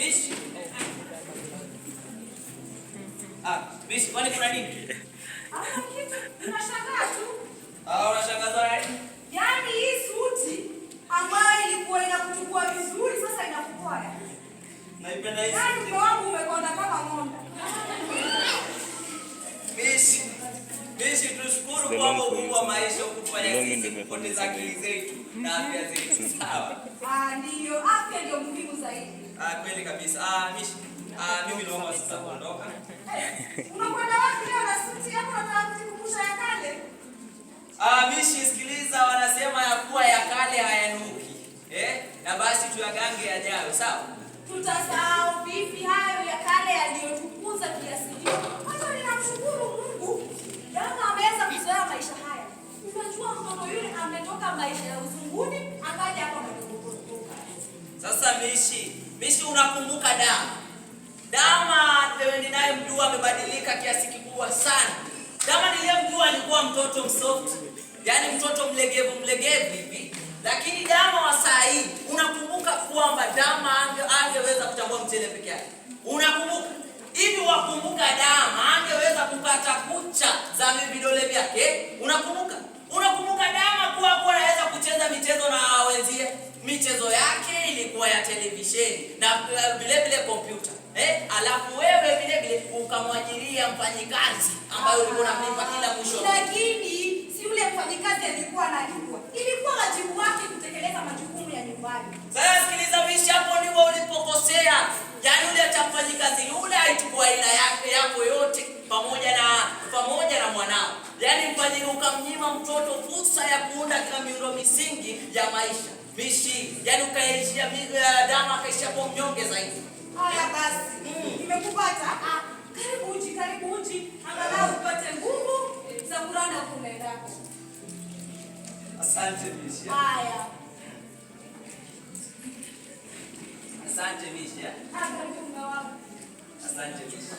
Mishi. Mishi, kwani kuna nini? Hamna kitu, ninashangaa tu. Unashangaza nini? Yaani hii suti ambayo ilikuwa inakuchukua vizuri sasa inakupoa. Naipenda hii. Yaani mume wangu umekonda kama ng'ombe. Mishi, tushukuru kwa Mungu wa maisha ukufanya sisi kupoteza akili zetu na afya zetu. Sawa? Ndio, afya ndio muhimu zaidi. Kweli kabisa. Mishi, mimi naomba sasa kuondoka. Unakwenda wapi leo na suti yako unataka kujikumbusha ya kale? Mishi, sikiliza, wanasema ya kuwa ya kale hayanuki. Na basi tuyagange yajayo, sawa? Tutasahau vipi hayo ya kale yaliyotukuza kiasi hicho? Hata ninamshukuru Mungu. Jana ameweza kuzoea maisha haya. Unajua mtoto yule ametoka maisha ya uzunguni akaja hapa kutoka. Sasa Mishi unakumbuka Dama wewe naye mjua amebadilika kiasi kikubwa sana. Dama niliyemjua alikuwa mtoto msoft, yani mtoto mlegevu hivi. Lakini Dama wa saa hii, unakumbuka kwamba Dama angeweza kutambua mchele peke yake. Unakumbuka? Hivi wakumbuka Dama angeweza kukata kucha za vidole vyake? Unakumbuka? Unakumbuka Dama kuwa anaweza kucheza michezo na wenzie? Michezo yake ilikuwa ya televisheni na vile kompyuta. Alafu wewe vile ukamwajiria mfanyikazi ambaye ulikuwa unamlipa kila mwisho. Lakini si yule mfanyikazi alikuwa analipwa. Ilikuwa wajibu wake kutekeleza majukumu ya nyumbani. Sasa sikiliza Mishi, hapo ndipo ulipokosea. Yaani yule mfanyikazi yule aichukua aina yako yote pamoja na mwanao. Yaani mfanyikazi ukamnyima mtoto fursa ya kuunda kila miundo misingi ya maisha. Mishi, yaani ukaishia Dama akaishia kwa mnyonge zaidi. Haya basi, nimekupata. Karibu uji, angalau upate nguvu za kuranda kunaendako. Asante Mishi. Haya. Asante Mishi. Karibu mume wangu. Asante Mishi.